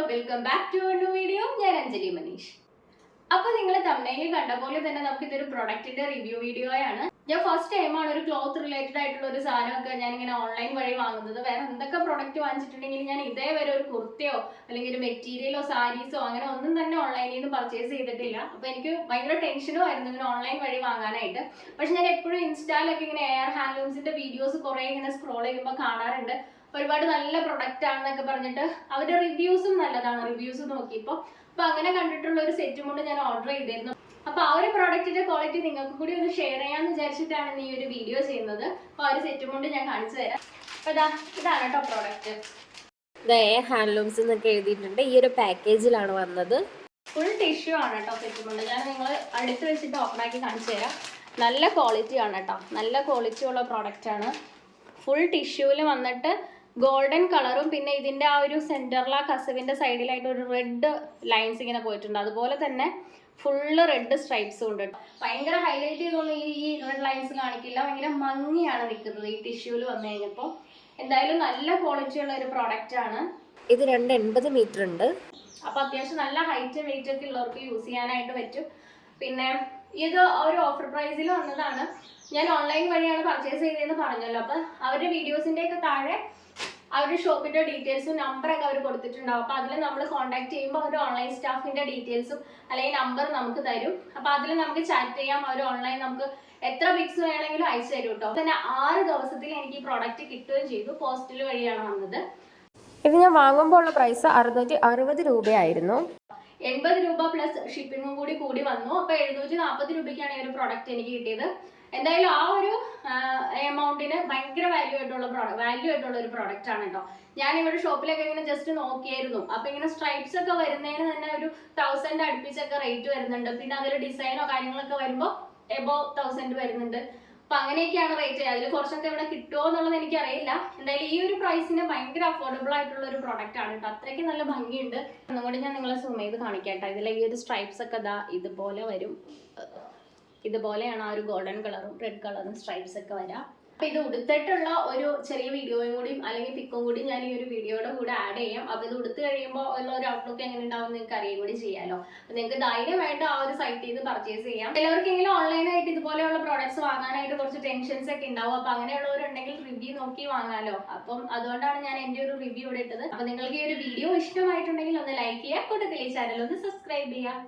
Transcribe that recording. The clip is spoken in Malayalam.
Welcome back to new video. ഞാൻ അഞ്ജലി മനീഷ്. അപ്പോൾ നിങ്ങൾ തംബ്നെയിൽ കണ്ട പോലെ തന്നെ നമുക്ക് ഇതൊരു പ്രൊഡക്റ്റിന്റെ റിവ്യൂ വീഡിയോയാണ്. ഞാൻ ഫസ്റ്റ് ടൈമാണ് ഒരു ക്ലോത്ത് റിലേറ്റഡ് ആയിട്ടുള്ള ഒരു സാധനമൊക്കെ ഞാൻ ഇങ്ങനെ ഓൺലൈൻ വഴി വാങ്ങുന്നത്. വേറെ എന്തൊക്കെ പ്രൊഡക്റ്റ് വാങ്ങിച്ചിട്ടുണ്ടെങ്കിൽ ഞാൻ ഇതേവരെ ഒരു കുർത്തയോ അല്ലെങ്കിൽ ഒരു മെറ്റീരിയലോ സാരീസോ അങ്ങനെ ഒന്നും തന്നെ ഓൺലൈനിൽ നിന്ന് പർച്ചേസ് ചെയ്തിട്ടില്ല. അപ്പോൾ എനിക്ക് ഭയങ്കര ടെൻഷനും ആയിരുന്നു ഇങ്ങനെ ഓൺലൈൻ വഴി വാങ്ങാനായിട്ട്. പക്ഷെ ഞാൻ എപ്പോഴും ഇൻസ്റ്റാലൊക്കെ ഇങ്ങനെ എയർ ഹാൻഡ്ലൂംസിന്റെ വീഡിയോസ് കുറേ ഇങ്ങനെ സ്ക്രോൾ ചെയ്യുമ്പോൾ കാണാറുണ്ട്. ഒരുപാട് നല്ല പ്രൊഡക്റ്റ് ആണെന്നൊക്കെ പറഞ്ഞിട്ട് അവരുടെ റിവ്യൂസും നല്ലതാണ്. റിവ്യൂസ് നോക്കിയപ്പോൾ അപ്പൊ അങ്ങനെ കണ്ടിട്ടുള്ള ഒരു സെറ്റും കൊണ്ട് ഞാൻ ഓർഡർ ചെയ്തിരുന്നു. അപ്പൊ ആ ഒരു പ്രോഡക്റ്റിന്റെ ക്വാളിറ്റി നിങ്ങൾക്ക് കൂടി ഒന്ന് ഷെയർ ചെയ്യാന്ന് വിചാരിച്ചിട്ടാണ് ഈ ഒരു വീഡിയോ ചെയ്യുന്നത്. അപ്പൊ ആ ഒരു സെറ്റും കൊണ്ട് ഞാൻ കാണിച്ചു തരാം. അപ്പൊ ഇതാണ് കേട്ടോ പ്രോഡക്റ്റ്. എയർ ഹാൻഡ്ലൂംസ് എന്നൊക്കെ എഴുതിയിട്ടുണ്ട്. ഈ ഒരു പാക്കേജിലാണ് വന്നത്. ഫുൾ ടിഷ്യൂ ആണ് കേട്ടോ സെറ്റും കൊണ്ട്. ഞാൻ നിങ്ങൾ അടുത്ത് വെച്ചിട്ട് ഓപ്പൺ ആക്കി കാണിച്ചു തരാം. നല്ല ക്വാളിറ്റി ആണ് കേട്ടോ. നല്ല ക്വാളിറ്റി ഉള്ള പ്രോഡക്റ്റ് ആണ്. ഫുൾ ടിഷ്യൂവിൽ വന്നിട്ട് ഗോൾഡൻ കളറും പിന്നെ ഇതിന്റെ ആ ഒരു സെന്ററിൽ ആ കസവിന്റെ സൈഡിലായിട്ട് ഒരു റെഡ് ലൈൻസ് ഇങ്ങനെ പോയിട്ടുണ്ട്. അതുപോലെ തന്നെ ഫുള്ള് റെഡ് സ്ട്രൈപ്സും ഉണ്ട്. ഭയങ്കര ഹൈലൈറ്റ് ചെയ്തൊന്നും ഈ റെഡ് ലൈൻസ് കാണിക്കില്ല. ഭയങ്കര മങ്ങിയാണ് നിൽക്കുന്നത് ഈ ടിഷ്യൂവിൽ വന്നു കഴിഞ്ഞപ്പോൾ. എന്തായാലും നല്ല ക്വാളിറ്റി ഉള്ള ഒരു പ്രോഡക്റ്റ് ആണ് ഇത്. 280 മീറ്റർ ഉണ്ട്. അപ്പൊ അത്യാവശ്യം നല്ല ഹൈറ്റ് വെയിറ്റ് ഒക്കെ ഉള്ളവർക്ക് യൂസ് ചെയ്യാനായിട്ട് പറ്റും. പിന്നെ ഇത് ഒരു ഓഫർ പ്രൈസിൽ വന്നതാണ്. ഞാൻ ഓൺലൈൻ വഴിയാണ് പർച്ചേസ് ചെയ്തതെന്ന് പറഞ്ഞല്ലോ. അപ്പൊ അവരുടെ വീഡിയോസിന്റെ ഒക്കെ താഴെ അവരുടെ ഷോപ്പിന്റെ ഡീറ്റെയിൽസും നമ്പറൊക്കെ അവർ കൊടുത്തിട്ടുണ്ടാവും. അപ്പൊ അതിൽ നമ്മൾ കോൺടാക്ട് ചെയ്യുമ്പോൾ അവർ ഓൺലൈൻ സ്റ്റാഫിന്റെ ഡീറ്റെയിൽസും അല്ലെങ്കിൽ നമ്പർ നമുക്ക് തരും. അപ്പൊ അതിൽ നമുക്ക് ചാറ്റ് ചെയ്യാം. അവർ ഓൺലൈൻ നമുക്ക് എത്ര പിക്സ് വേണമെങ്കിലും അയച്ചു തരും കേട്ടോ. തന്നെ 6 ദിവസത്തിൽ എനിക്ക് ഈ പ്രോഡക്റ്റ് കിട്ടുകയും ചെയ്തു. പോസ്റ്റൽ വഴിയാണ് വന്നത്. ഇത് ഞാൻ വാങ്ങുമ്പോൾ ഉള്ള പ്രൈസ് 660 രൂപയായിരുന്നു. 80 രൂപ പ്ലസ് ഷിപ്പിങ്ങും കൂടി വന്നു. അപ്പൊ 740 രൂപയ്ക്കാണ് ഈ ഒരു പ്രോഡക്റ്റ് എനിക്ക് കിട്ടിയത്. എന്തായാലും ആ ഒരു എമൗണ്ടിന് ഭയങ്കര വാല്യൂ ആയിട്ടുള്ള ഒരു പ്രോഡക്റ്റ് ആണ് കേട്ടോ. ഞാൻ ഇവിടെ ഷോപ്പിലൊക്കെ ഇങ്ങനെ ജസ്റ്റ് നോക്കിയായിരുന്നു. അപ്പൊ ഇങ്ങനെ സ്ട്രൈപ്സ് ഒക്കെ വരുന്നതിന് തന്നെ ഒരു 1000 അടുപ്പിച്ചൊക്കെ റേറ്റ് വരുന്നുണ്ട്. പിന്നെ അതിൽ ഡിസൈനോ കാര്യങ്ങളൊക്കെ വരുമ്പോൾ എബോ 1000 വരുന്നുണ്ട്. അപ്പൊ അങ്ങനെയൊക്കെയാണ് റേറ്റ്. അതിൽ കുറച്ചൊക്കെ ഇവിടെ കിട്ടുമോ എന്നുള്ളത് എനിക്കറിയില്ല. എന്തായാലും ഈ ഒരു പ്രൈസിന് ഭയങ്കര അഫോർഡബിൾ ആയിട്ടുള്ള ഒരു പ്രോഡക്റ്റ് ആണ് കേട്ടോ. അത്രയ്ക്ക് നല്ല ഭംഗിയുണ്ട്. ഒന്നുകൂടി ഞാൻ നിങ്ങളെ സൂം ചെയ്ത് കാണിക്കാം കേട്ടോ. ഇതിലെ ഈ ഒരു സ്ട്രൈപ്സ് ഒക്കെ ഇതുപോലെ വരും. ഇതുപോലെയാണ് ആ ഒരു ഗോൾഡൻ കളറും റെഡ് കളറും സ്ട്രൈപ്സ് ഒക്കെ വരാം. അപ്പൊ ഇത് ഉടുത്തിട്ടുള്ള ഒരു ചെറിയ വീഡിയോയും കൂടി അല്ലെങ്കിൽ പിക്കും കൂടി ഞാൻ ഈ ഒരു വീഡിയോയുടെ കൂടെ ആഡ് ചെയ്യാം. അപ്പൊ ഇത് ഉടുത്ത് കഴിയുമ്പോൾ ഉള്ള ഒരു ഔട്ട്ലുക്ക് എങ്ങനെ ഉണ്ടാവും നിങ്ങൾക്ക് അറിയുകയും കൂടി ചെയ്യാലോ. അപ്പൊ നിങ്ങൾക്ക് ധൈര്യമായിട്ട് ആ ഒരു സൈറ്റിൽ നിന്ന് പർച്ചേസ് ചെയ്യാം. എല്ലാവർക്കെങ്കിലും ഓൺലൈനായിട്ട് ഇതുപോലെയുള്ള പ്രോഡക്ട്സ് വാങ്ങാനായിട്ട് കുറച്ച് ടെൻഷൻസ് ഒക്കെ ഉണ്ടാവും. അപ്പൊ അങ്ങനെയുള്ളവരുണ്ടെങ്കിൽ റിവ്യൂ നോക്കി വാങ്ങാലോ. അപ്പം അതുകൊണ്ടാണ് ഞാൻ എന്റെ ഒരു റിവ്യൂ ഇവിടെ ഇട്ടത്. അപ്പൊ നിങ്ങൾക്ക് ഈ ഒരു വീഡിയോ ഇഷ്ടമായിട്ടുണ്ടെങ്കിൽ ഒന്ന് ലൈക്ക് ചെയ്യുക, കൂട്ടത്തിൽ ഈ ചാനൽ ഒന്ന് സബ്സ്ക്രൈബ് ചെയ്യുക.